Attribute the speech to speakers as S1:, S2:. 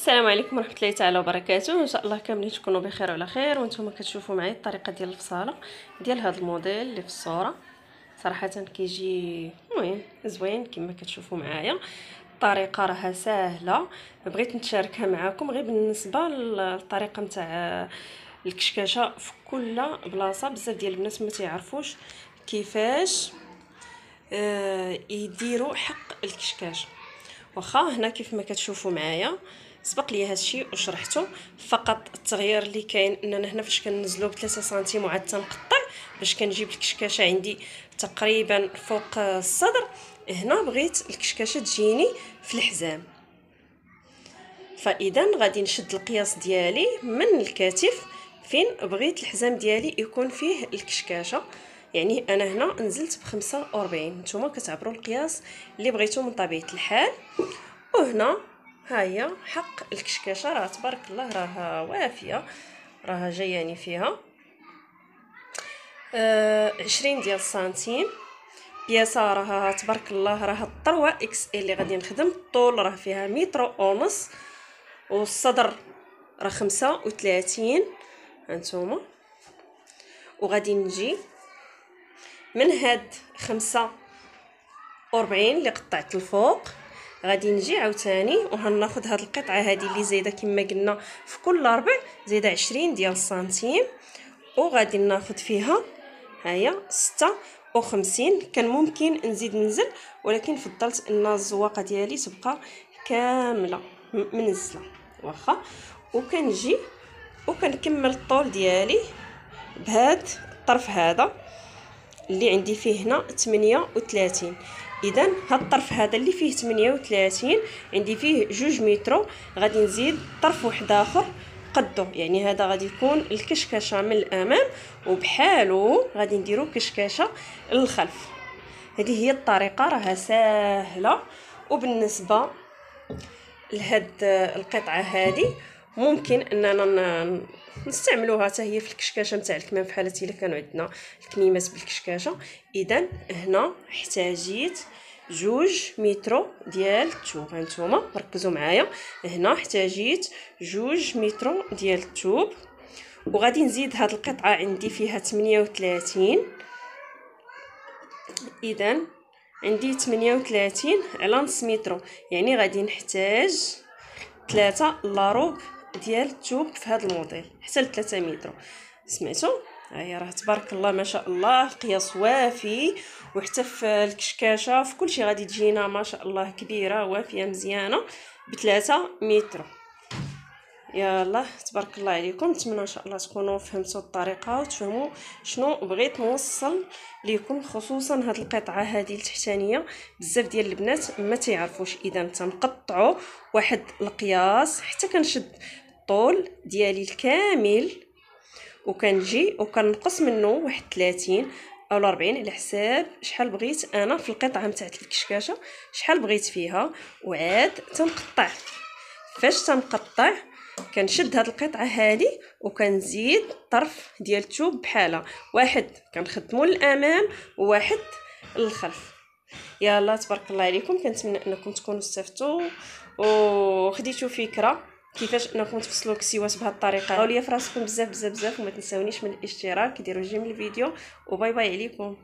S1: السلام عليكم ورحمه الله تعالى وبركاته. ان شاء الله كاملين تكونوا بخير وعلى خير. وانتم كتشوفوا معايا الطريقه ديال الفصاله ديال هذا الموديل اللي في الصوره. صراحه كيجي المهم زوين كما كتشوفوا معايا. الطريقه راها سهله، بغيت نتشاركها معكم غير بالنسبه للطريقه نتاع الكشكاشه. في كل بلاصه بزاف ديال البنات ما تعرفوش كيفاش يديروا حق الكشكاشه. واخا هنا كيف ما كتشوفوا معايا سبق لي هادشي وشرحته، فقط التغيير اللي كاين اننا هنا فاش كننزلو ب 3 سنتيم وعاد تنقطع باش كنجيب الكشكاشه عندي تقريبا فوق الصدر. هنا بغيت الكشكاشه تجيني في الحزام، فاذا غادي نشد القياس ديالي من الكتف فين بغيت الحزام ديالي يكون فيه الكشكاشه. يعني انا هنا نزلت ب 45، نتوما كتعبروا القياس اللي بغيتو من طبيعه الحال. وهنا ها هي حق الكشكاشه، راه تبارك الله راها وافيه، راها جاياني فيها 20 ديال السنتيم. بياسه راها تبارك الله راها الطروه اكس ال اللي غادي نخدم. الطول راه فيها متر ونص، والصدر راه 35 هانتوما. وغادي نجي من هاد 45 اللي قطعت الفوق، غادي نجي عاوتاني وهناخد هاد القطعه هذه اللي زايده كما قلنا في كل ربع زايده 20 ديال السنتيم، وغادي ناخد فيها هيا 56. كان ممكن نزيد ننزل ولكن فضلت ان الزواقه ديالي تبقى كامله منزله واخا. وكنجي وكنكمل الطول ديالي بهاد الطرف هذا اللي عندي فيه هنا 38. اذا هاد الطرف هذا اللي فيه 38 عندي فيه 2 متر، غادي نزيد طرف واحد اخر قدو، يعني هذا غادي يكون الكشكاشه من الامام وبحالو غادي نديرو كشكاشه للخلف. هذه هي الطريقه، راها سهله. وبالنسبه لهاد القطعه هذه ممكن اننا نستعملوها حتى هي في الكشكاشه نتاع الكمام، في حاله الا كانوا عندنا الكميمات بالكشكاشه. اذا هنا احتاجيت 2 متر ديال الثوب، هانتوما ركزوا معايا. هنا احتاجيت 2 متر ديال الثوب، وغادي نزيد هاد القطعه عندي فيها 38. اذا عندي 38 على نص متر، يعني غادي نحتاج 3 لاروب ديال الثوب في هذا الموديل حتى ل 3 متر. سمعتوا؟ هيا راه تبارك الله ما شاء الله قياس وافي، وحتى في الكشكاشه في كل شيء غادي تجينا ما شاء الله كبيره وافيه مزيانه ب 3 متر. يلا تبارك الله عليكم، نتمنى ان شاء الله تكونوا فهمتوا الطريقه وتفهموا شنو بغيت نوصل لكم، خصوصا هاد القطعه هذه التحتانيه بزاف ديال البنات ما تعرفوش. اذا تنقطعوا واحد القياس حتى كنشد الطول ديالي الكامل، وكنجي وكنقص منه واحد 30 او 40 على حساب شحال بغيت انا في القطعه نتاع الكشكاشه، شحال بغيت فيها. وعاد تنقطع. فاش تنقطع كنشد هاد القطعه هذه وكنزيد الطرف ديال الثوب بحالها، واحد كنخدمو للامام وواحد للخلف. يلا تبارك الله عليكم، كنتمنى انكم تكونوا استفدتوا وخديتوا فكره كيفاش انكم تفصلوا الكسيوات بهذه الطريقه. حاولوا ليا في راسكم بزاف بزاف بزاف، وما تنساونيش من الاشتراك، ديروا جيم الفيديو، وباي باي عليكم.